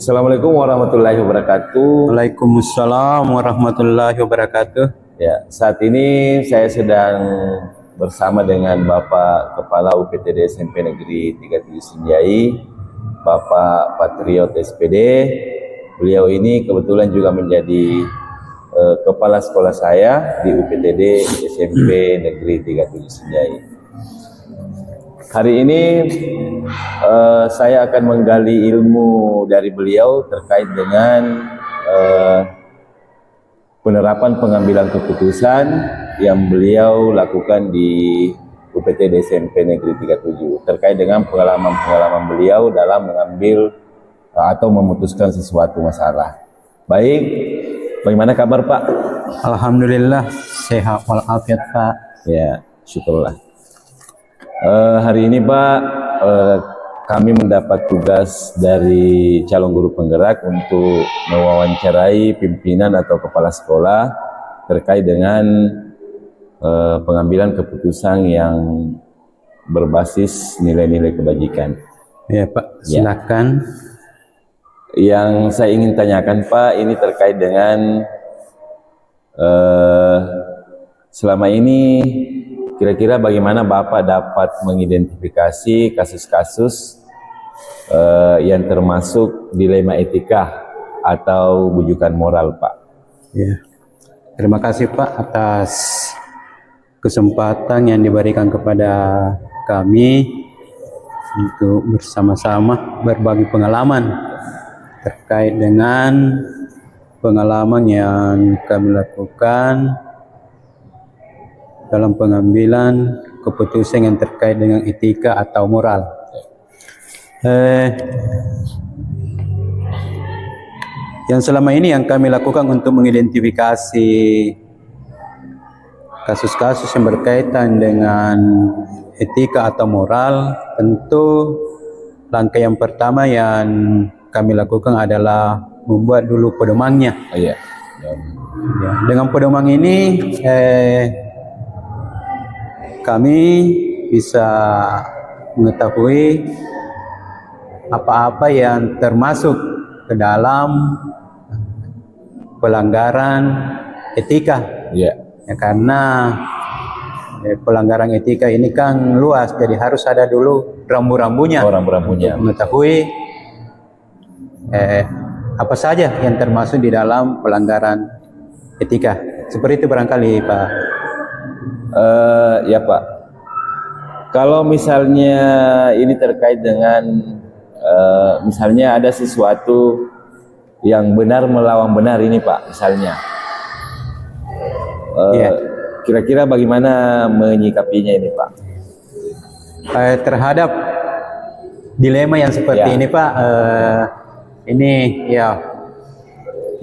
Assalamualaikum warahmatullahi wabarakatuh. Waalaikumsalam warahmatullahi wabarakatuh. Ya, saat ini saya sedang bersama dengan Bapak Kepala UPTD SMP Negeri 37 Sinjai, Bapak Patriot SPD. Beliau ini kebetulan juga menjadi kepala sekolah saya di UPTD SMP Negeri 37 Sinjai. Hari ini saya akan menggali ilmu dari beliau terkait dengan penerapan pengambilan keputusan yang beliau lakukan di UPTD SMP Negeri 37 terkait dengan pengalaman-pengalaman beliau dalam mengambil atau memutuskan sesuatu masalah. Baik, bagaimana kabar Pak? Alhamdulillah sehat walafiat Pak. Ya, syukurlah. Hari ini Pak, kami mendapat tugas dari calon guru penggerak untuk mewawancarai pimpinan atau kepala sekolah terkait dengan pengambilan keputusan yang berbasis nilai-nilai kebajikan. Ya Pak, silakan. Yang saya ingin tanyakan Pak, ini terkait dengan selama ini kira-kira bagaimana Bapak dapat mengidentifikasi kasus-kasus yang termasuk dilema etika atau bujukan moral, Pak? Ya. Terima kasih Pak atas kesempatan yang diberikan kepada kami untuk bersama-sama berbagi pengalaman terkait dengan pengalaman yang kami lakukan dalam pengambilan keputusan yang terkait dengan etika atau moral. Yang selama ini yang kami lakukan untuk mengidentifikasi kasus-kasus yang berkaitan dengan etika atau moral, tentu langkah yang pertama yang kami lakukan adalah membuat dulu pedomannya. Iya. Ya, dengan pedoman ini kami bisa mengetahui apa-apa yang termasuk ke dalam pelanggaran etika. Yeah. Ya, karena pelanggaran etika ini kan luas, jadi harus ada dulu rambu-rambunya. Oh, rambu-rambunya. Mengetahui apa saja yang termasuk di dalam pelanggaran etika. Seperti itu barangkali Pak. Ya Pak, kalau misalnya ini terkait dengan misalnya ada sesuatu yang benar melawan benar ini Pak, misalnya kira-kira bagaimana menyikapinya ini Pak? Terhadap dilema yang seperti ini Pak, ini ya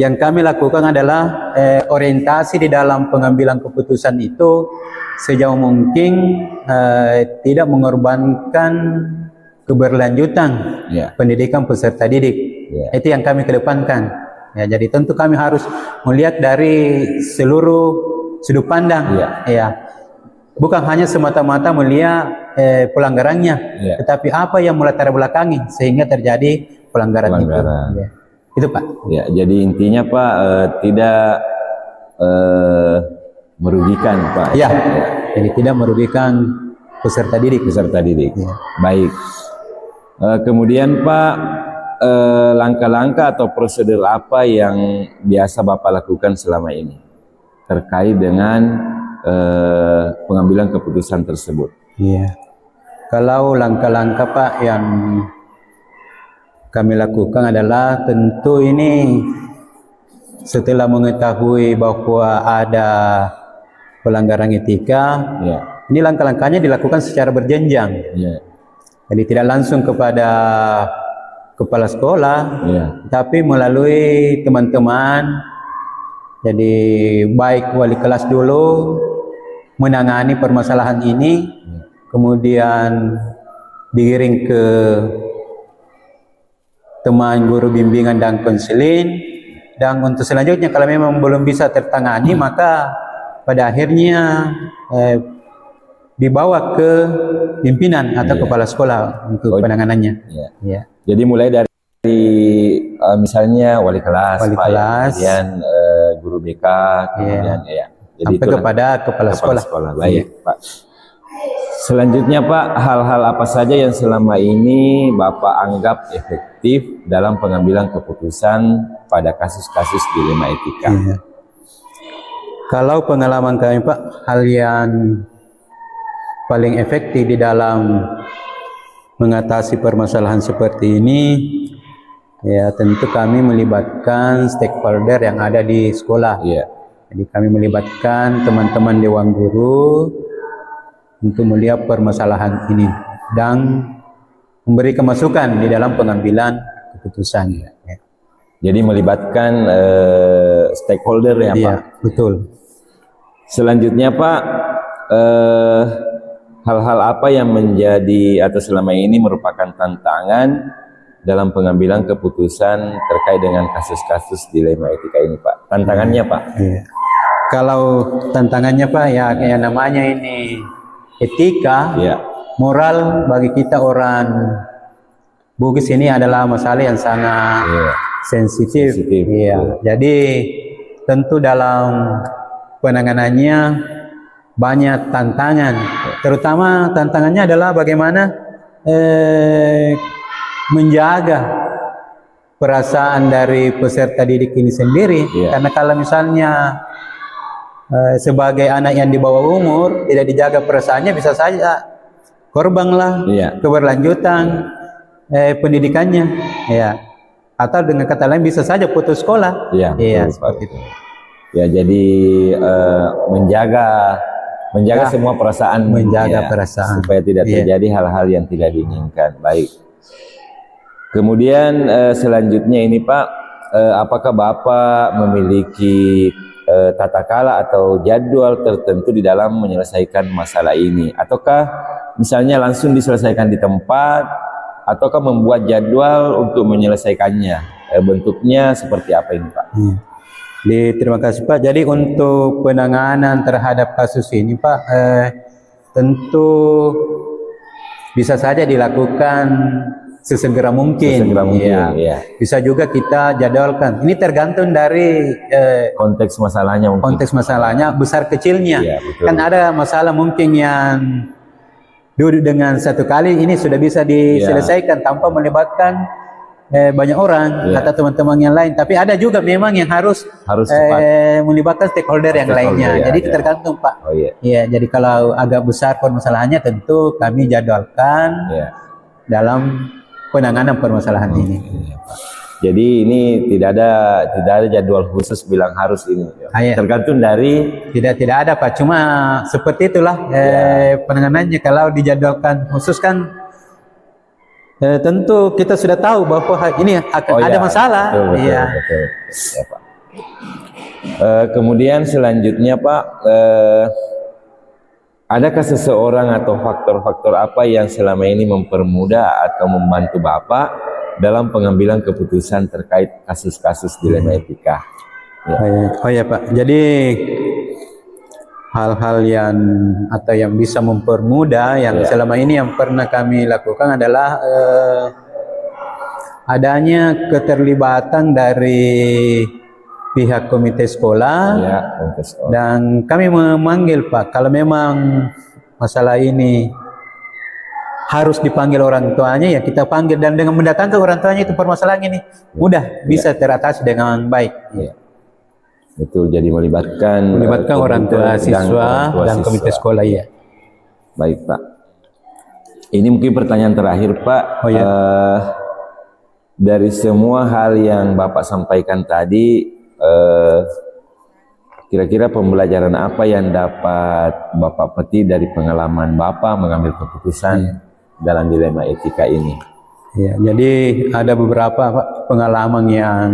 yang kami lakukan adalah orientasi di dalam pengambilan keputusan itu sejauh mungkin tidak mengorbankan keberlanjutan pendidikan peserta didik. Itu yang kami kedepankan. Ya, jadi tentu kami harus melihat dari seluruh sudut pandang. Ya, bukan hanya semata-mata melihat pelanggarannya, tetapi apa yang melatar belakangi sehingga terjadi pelanggaran. Itu. Ya. Itu Pak. Ya, jadi intinya Pak tidak merugikan Pak. Ya, jadi tidak merugikan peserta didik. Ya. Baik. Kemudian Pak, langkah-langkah atau prosedur apa yang biasa Bapak lakukan selama ini terkait dengan pengambilan keputusan tersebut? Iya. Kalau langkah-langkah Pak yang kami lakukan adalah tentu ini setelah mengetahui bahwa ada pelanggaran etika, ini langkah-langkahnya dilakukan secara berjenjang. Jadi tidak langsung kepada kepala sekolah, tapi melalui teman-teman. Jadi baik wali kelas dulu menangani permasalahan ini, kemudian digiring ke teman guru bimbingan dan konseling, dan untuk selanjutnya kalau memang belum bisa tertangani maka pada akhirnya dibawa ke pimpinan atau kepala sekolah untuk penanganannya. Jadi mulai dari misalnya wali kelas, Wali Pak, ya. kelas. Kemudian guru BK, kemudian ya. Jadi sampai itu kepada kepala sekolah. Baik, Pak. Selanjutnya, Pak, hal-hal apa saja yang selama ini Bapak anggap efektif dalam pengambilan keputusan pada kasus-kasus dilema etika? Iya. Kalau pengalaman kami, Pak, hal yang paling efektif di dalam mengatasi permasalahan seperti ini, ya tentu kami melibatkan stakeholder yang ada di sekolah. Iya. Jadi kami melibatkan teman-teman dewan guru untuk melihat permasalahan ini dan memberi masukan di dalam pengambilan keputusan. Ya. Jadi melibatkan stakeholder ya, Iya, Pak? betul. Selanjutnya, Pak, hal-hal apa yang menjadi atau selama ini merupakan tantangan dalam pengambilan keputusan terkait dengan kasus-kasus dilema etika ini, Pak? Tantangannya, Pak? Iya. Kalau tantangannya, Pak, ya kayak namanya ini etika, Iya. moral bagi kita orang Bugis ini adalah masalah yang sangat Iya. sensitif. Sensitif, Iya. betul. Jadi tentu dalam penanganannya banyak tantangan. Terutama tantangannya adalah bagaimana menjaga perasaan dari peserta didik ini sendiri. Iya. Karena kalau misalnya sebagai anak yang di bawah umur tidak dijaga perasaannya, bisa saja korbanlah Iya. keberlanjutan pendidikannya, ya. Atau dengan kata lain bisa saja putus sekolah. Iya, Iya, betul, Pak. seperti itu. Ya, jadi menjaga Ya, semua perasaan, menjaga ya, perasaan. supaya tidak Iya. terjadi hal-hal yang tidak diinginkan. Baik. Kemudian selanjutnya ini, Pak, apakah Bapak memiliki tata kala atau jadwal tertentu di dalam menyelesaikan masalah ini, ataukah misalnya langsung diselesaikan di tempat, ataukah membuat jadwal untuk menyelesaikannya? Bentuknya seperti apa ini, Pak? Terima kasih, Pak. Jadi untuk penanganan terhadap kasus ini, Pak, tentu bisa saja dilakukan sesegera mungkin. Sesegera mungkin, Ya. ya. Bisa juga kita jadwalkan. Ini tergantung dari Konteks masalahnya mungkin. konteks masalahnya, besar kecilnya. Iya, betul. Kan ada masalah mungkin yang duduk dengan satu kali ini sudah bisa diselesaikan tanpa melibatkan banyak orang Iya. atau teman-teman yang lain. Tapi ada juga memang yang harus cepat. melibatkan stakeholder yang Stakeholder, lainnya. ya, Jadi ya. tergantung, Pak. Oh iya. Ya, jadi kalau agak besar permasalahannya tentu kami jadwalkan Iya. dalam penanganan permasalahan ini. Iya, Pak. Jadi ini tidak ada jadwal khusus bilang harus ini. Iya. Tergantung dari Tidak ada, Pak. Cuma seperti itulah penanganannya. Kalau dijadwalkan khusus kan tentu kita sudah tahu bahwa ini akan ada masalah. Betul, Iya. betul. Ya, Pak. Kemudian selanjutnya, Pak, adakah seseorang atau faktor-faktor apa yang selama ini mempermudah atau membantu Bapak dalam pengambilan keputusan terkait kasus-kasus dilema etika? Ya. Oh ya, Pak. Jadi hal-hal yang atau yang bisa mempermudah yang selama ini yang pernah kami lakukan adalah adanya keterlibatan dari pihak komite sekolah, Ya, komite sekolah. dan kami memanggil, Pak, kalau memang masalah ini harus dipanggil orang tuanya, ya kita panggil, dan dengan mendatangkan orang tuanya itu permasalahan ini mudah bisa teratasi dengan baik. Ya. Betul, jadi melibatkan Orang tua siswa dan komite sekolah, ya. Baik, Pak. Ini mungkin pertanyaan terakhir, Pak. Oh, ya. Dari semua hal yang Bapak sampaikan tadi, kira-kira pembelajaran apa yang dapat Bapak petik dari pengalaman Bapak mengambil keputusan dalam dilema etika ini? Ya, jadi ada beberapa, Pak, pengalaman yang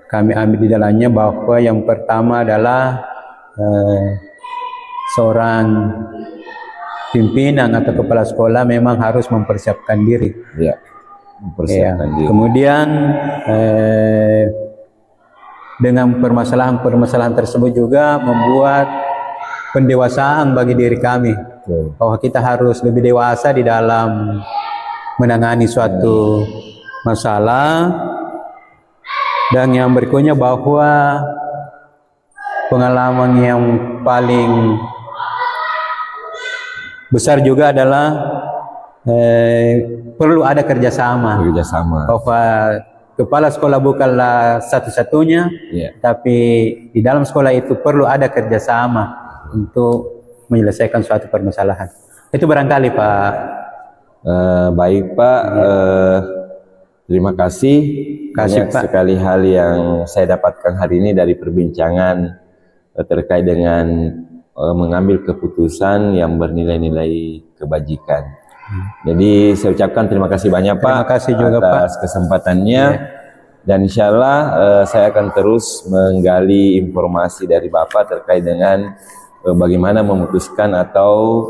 kami ambil di dalamnya, bahwa yang pertama adalah seorang pimpinan atau kepala sekolah memang harus mempersiapkan diri. Ya, mempersiapkan diri. Kemudian dengan permasalahan tersebut juga membuat pendewasaan bagi diri kami, bahwa kita harus lebih dewasa di dalam menangani suatu masalah. Dan yang berikutnya bahwa pengalaman yang paling besar juga adalah perlu ada kerjasama. Bahwa kepala sekolah bukanlah satu-satunya, tapi di dalam sekolah itu perlu ada kerjasama untuk menyelesaikan suatu permasalahan. Itu barangkali Pak. Baik Pak, terima kasih. Banyak Pak. sekali hal yang saya dapatkan hari ini dari perbincangan terkait dengan mengambil keputusan yang bernilai-nilai kebajikan. Jadi saya ucapkan terima kasih banyak Pak. Terima kasih juga atas kesempatannya. Dan insya Allah saya akan terus menggali informasi dari Bapak terkait dengan bagaimana memutuskan atau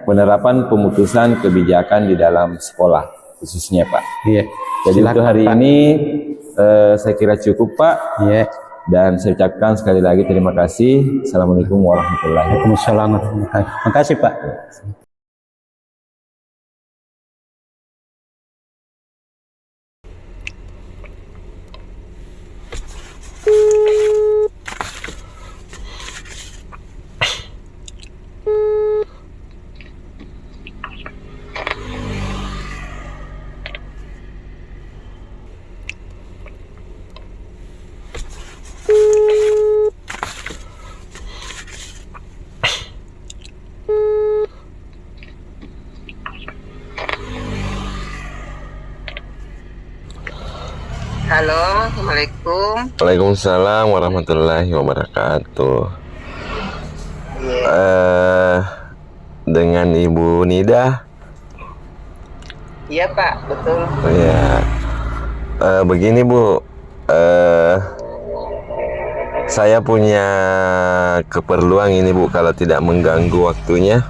penerapan pemutusan kebijakan di dalam sekolah khususnya Pak. Jadi Silakan, untuk hari Pak. ini saya kira cukup Pak. Dan saya ucapkan sekali lagi terima kasih. Assalamualaikum warahmatullahi wabarakatuh. Waalaikumsalam warahmatullahi wabarakatuh. Terima kasih Pak. Halo, Assalamualaikum. Waalaikumsalam warahmatullahi wabarakatuh. Dengan Ibu Nida? Iya Pak, betul. Ya, begini Bu, saya punya keperluan ini Bu, kalau tidak mengganggu waktunya.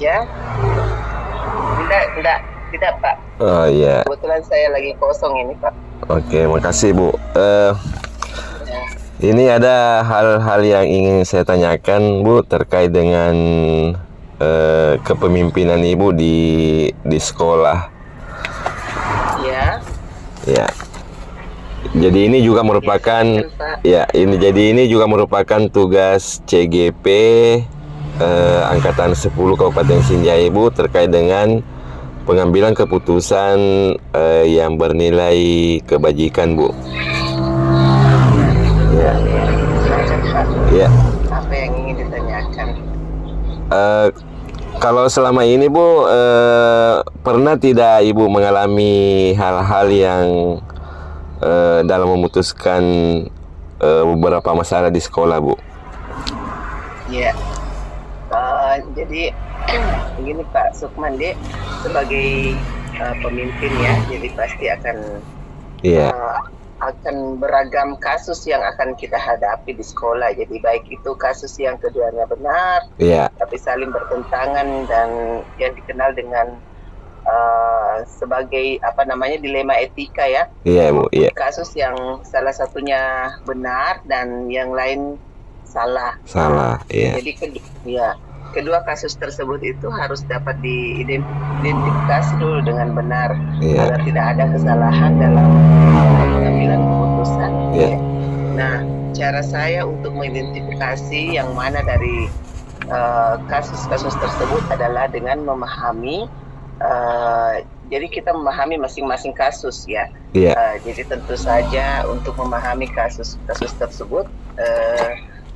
Ya, tidak Pak. Oh iya. Kebetulan saya lagi kosong ini Pak. Oke, makasih Bu. Ini ada hal-hal yang ingin saya tanyakan Bu terkait dengan kepemimpinan Ibu di sekolah. Ya. Ya. Jadi ini juga merupakan ini juga merupakan tugas CGP Angkatan 10 Kabupaten Sinjai Ibu terkait dengan pengambilan keputusan yang bernilai kebajikan Bu. Ya. Apa yang ingin ditanyakan? Kalau selama ini Bu, pernah tidak Ibu mengalami hal-hal yang dalam memutuskan beberapa masalah di sekolah Bu? Ya. Jadi begini Pak Sukman, dia sebagai pemimpin ya, jadi pasti akan beragam kasus yang akan kita hadapi di sekolah. Jadi baik itu kasus yang keduanya benar, tapi saling bertentangan dan yang dikenal dengan sebagai dilema etika ya. Bu. Kasus yang salah satunya benar dan yang lain salah. Jadi kedua kasus tersebut itu harus dapat diidentifikasi dulu dengan benar agar tidak ada kesalahan dalam pengambilan keputusan. Nah, cara saya untuk mengidentifikasi yang mana dari kasus-kasus tersebut adalah dengan memahami. Jadi kita memahami masing-masing kasus ya. Jadi tentu saja untuk memahami kasus-kasus tersebut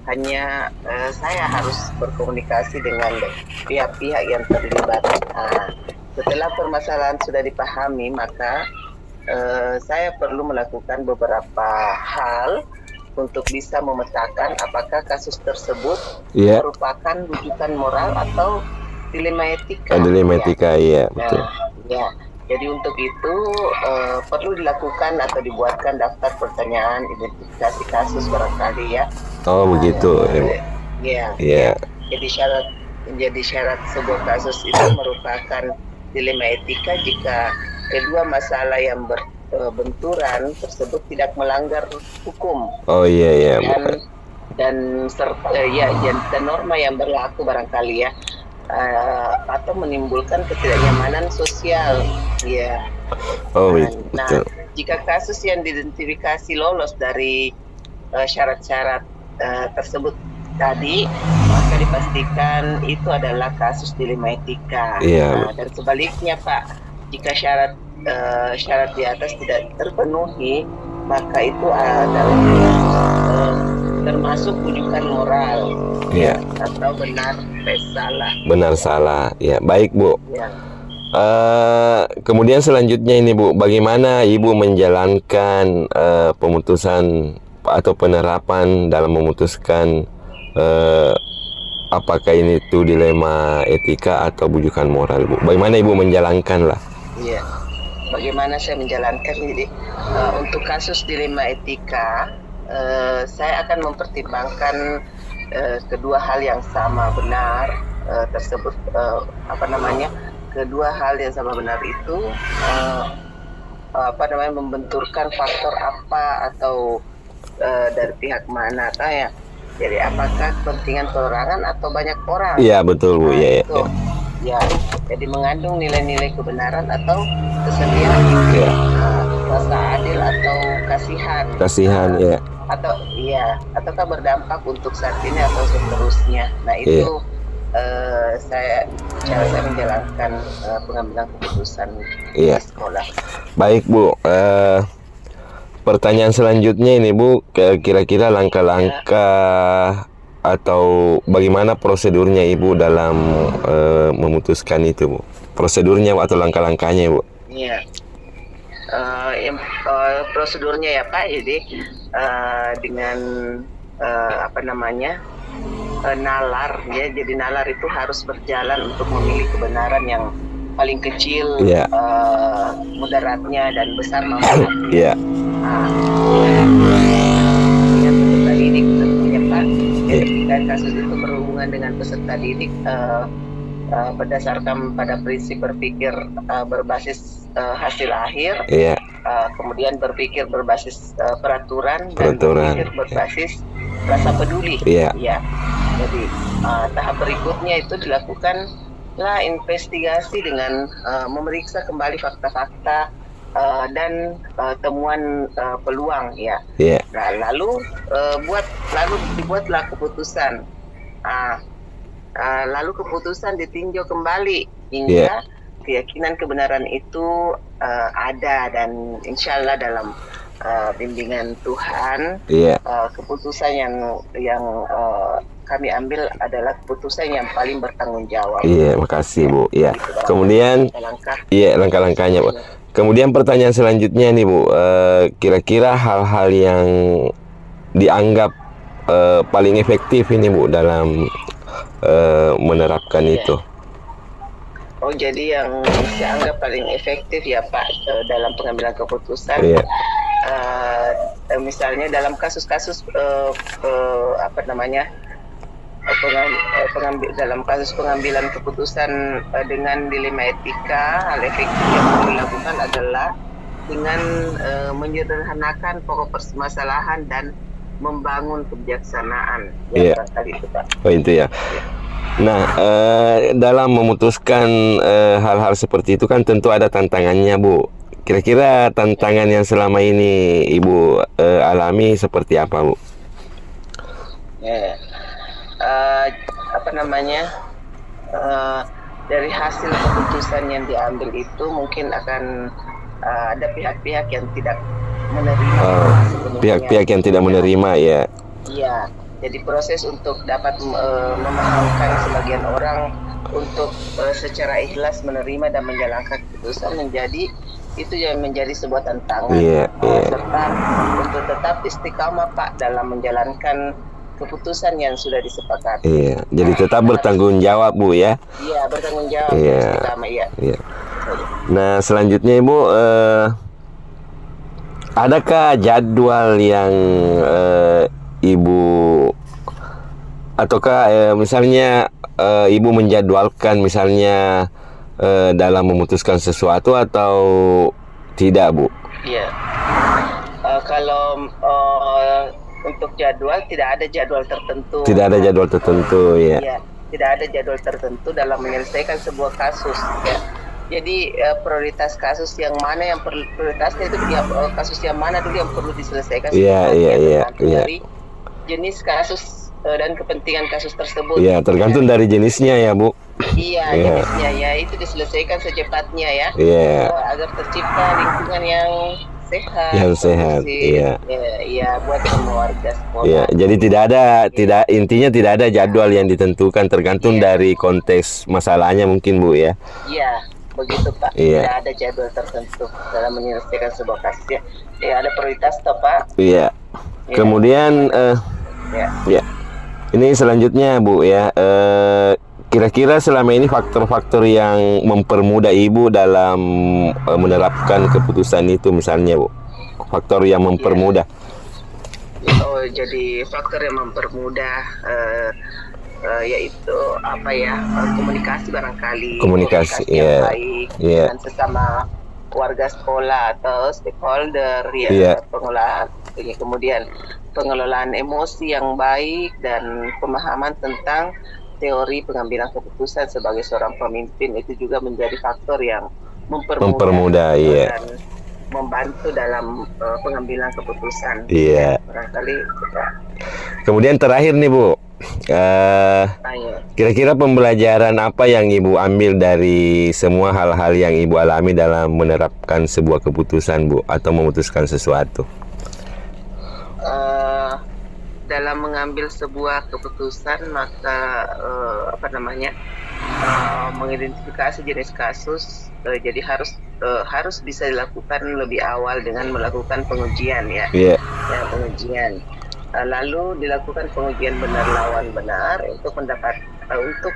hanya saya harus berkomunikasi dengan pihak-pihak yang terlibat. Setelah permasalahan sudah dipahami, maka saya perlu melakukan beberapa hal untuk bisa memetakan apakah kasus tersebut merupakan rujukan moral atau dilema etika. Betul. Jadi untuk itu perlu dilakukan atau dibuatkan daftar pertanyaan identifikasi kasus barangkali ya. Oh begitu. Jadi syarat sebuah kasus itu merupakan dilema etika jika kedua masalah yang berbenturan tersebut tidak melanggar hukum. Dan norma yang berlaku barangkali ya. atau menimbulkan ketidaknyamanan sosial, ya. Oh, Nah, betul. jika kasus yang diidentifikasi lolos dari syarat-syarat tersebut tadi, maka dipastikan itu adalah kasus dilema etika. Iya. Dan sebaliknya, Pak, jika syarat di atas tidak terpenuhi, maka itu adalah termasuk rujukan moral, Iya. atau benar salah. Benar salah. Ya, baik, Bu. Ya. Kemudian selanjutnya ini, Bu, bagaimana Ibu menjalankan pemutusan atau penerapan dalam memutuskan apakah ini itu dilema etika atau bujukan moral, Bu? Bagaimana Ibu menjalankan lah? Iya. Bagaimana saya menjalankan? Jadi untuk kasus dilema etika, saya akan mempertimbangkan kedua hal yang sama benar tersebut. Kedua hal yang sama benar itu membenturkan faktor apa atau dari pihak mana, ya. Jadi apakah kepentingan perorangan atau banyak orang? Iya, betul, Bu. Iya. Ya, jadi mengandung nilai-nilai kebenaran atau kesetiaan, rasa adil atau kasihan, ya. Ataukah berdampak untuk saat ini atau seterusnya. Nah, itu cara saya menjalankan pengambilan keputusan di sekolah. Baik, Bu. Pertanyaan selanjutnya ini, Bu, kira-kira langkah-langkah atau bagaimana prosedurnya Ibu dalam memutuskan itu, Bu? Prosedurnya atau langkah-langkahnya, Bu? Iya. Prosedurnya ya, Pak. Jadi dengan nalar, ya. Jadi nalar itu harus berjalan untuk memilih kebenaran yang paling kecil mudaratnya dan besar manfaatnya. Dengan peserta didik tentunya, Pak. Jadi jika kasus itu berhubungan dengan peserta didik, berdasarkan pada prinsip berpikir berbasis hasil akhir, kemudian berpikir berbasis peraturan dan berpikir berbasis rasa peduli. Jadi tahap berikutnya itu dilakukanlah investigasi dengan memeriksa kembali fakta-fakta dan temuan peluang, ya. Nah, lalu dibuatlah keputusan. Lalu keputusan ditinjau kembali hingga keyakinan kebenaran itu ada, dan insya Allah dalam bimbingan Tuhan, keputusan yang kami ambil adalah keputusan yang paling bertanggung jawab. Iya, makasih, Bu. Iya. Kemudian langkah-langkahnya, Bu. Kemudian pertanyaan selanjutnya nih, Bu, kira-kira hal-hal yang dianggap paling efektif ini, Bu, dalam menerapkan itu. Oh, jadi yang saya anggap paling efektif, ya, Pak, dalam pengambilan keputusan, misalnya dalam kasus-kasus dalam kasus pengambilan keputusan dengan dilema etika, hal efektif yang dilakukan adalah dengan menyederhanakan pokok permasalahan dan membangun kebijaksanaan. Tadi itu, Pak. Oh, itu ya. Nah, dalam memutuskan hal-hal seperti itu kan tentu ada tantangannya, Bu. Kira-kira tantangan yang selama ini Ibu alami seperti apa, Bu? Dari hasil keputusan yang diambil itu mungkin akan ada pihak-pihak yang tidak menerima. Pihak-pihak yang tidak menerima, ya. Iya. Jadi proses untuk dapat memahamkan sebagian orang untuk secara ikhlas menerima dan menjalankan keputusan itu yang menjadi sebuah tantangan. Serta untuk tetap istiqamah, Pak, dalam menjalankan keputusan yang sudah disepakati. Iya, jadi tetap bertanggung jawab, Bu, ya. Iya, bertanggung jawab. Istiqamah, iya. Nah, selanjutnya, Ibu, adakah jadwal yang Ibu ataukah misalnya Ibu menjadwalkan misalnya dalam memutuskan sesuatu atau tidak, Bu? Iya. Kalau untuk jadwal tidak ada jadwal tertentu. Tidak ada jadwal tertentu, ya. Iya. tidak ada jadwal tertentu dalam menyelesaikan sebuah kasus ya. Jadi prioritas kasus yang mana yang prioritasnya itu kasus yang mana dulu yang perlu diselesaikan dari jenis kasus dan kepentingan kasus tersebut. Iya, tergantung dari jenisnya ya, Bu. Iya, jenisnya ya itu diselesaikan secepatnya ya. Iya. Agar tercipta lingkungan yang sehat. Yang sehat, iya. Iya, buat semua warga sekolah. Iya, jadi intinya tidak ada jadwal yang ditentukan, tergantung dari konteks masalahnya mungkin, Bu ya. Iya, begitu Pak. Iya. Tidak ada jadwal tertentu dalam menyelesaikan sebuah kasus ya. Ya ada prioritas toh Pak. Iya. Kemudian ya. Ini selanjutnya Bu ya. Kira-kira selama ini faktor-faktor yang mempermudah Ibu dalam menerapkan keputusan itu misalnya Bu, faktor yang mempermudah. Oh, jadi faktor yang mempermudah yaitu apa ya, komunikasi barangkali. Komunikasi yang baik dengan sesama warga sekolah atau stakeholder pengelolaan. Kemudian pengelolaan emosi yang baik dan pemahaman tentang teori pengambilan keputusan sebagai seorang pemimpin itu juga menjadi faktor yang mempermudah dan membantu dalam pengambilan keputusan. Iya. Barangkali Kemudian terakhir nih Bu, kira-kira pembelajaran apa yang Ibu ambil dari semua hal-hal yang Ibu alami dalam menerapkan sebuah keputusan Bu, atau memutuskan sesuatu? Dalam mengambil sebuah keputusan maka mengidentifikasi jenis kasus, jadi harus bisa dilakukan lebih awal dengan melakukan pengujian ya. Pengujian. Lalu dilakukan pengujian benar lawan benar untuk untuk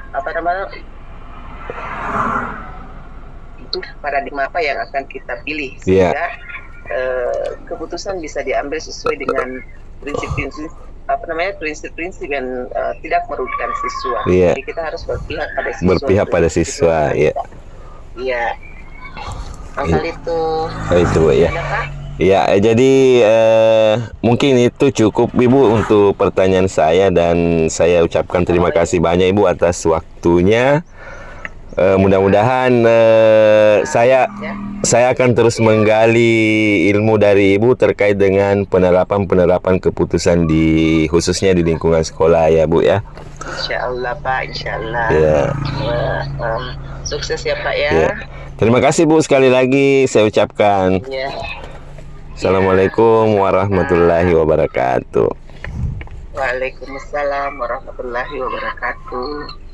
paradigma apa yang akan kita pilih sehingga keputusan bisa diambil sesuai dengan prinsip-prinsip yang tidak merugikan siswa. Jadi kita harus berpihak pada siswa. Iya. Kali itu ya. Ya, jadi mungkin itu cukup Ibu untuk pertanyaan saya, dan saya ucapkan terima kasih banyak Ibu atas waktunya. Mudah-mudahan saya akan terus menggali ilmu dari Ibu terkait dengan penerapan keputusan khususnya di lingkungan sekolah ya Bu ya. Insyaallah Pak, insyaallah. Ya. Sukses ya Pak ya. Terima kasih Bu, sekali lagi saya ucapkan. Assalamualaikum warahmatullahi wabarakatuh. Waalaikumsalam warahmatullahi wabarakatuh.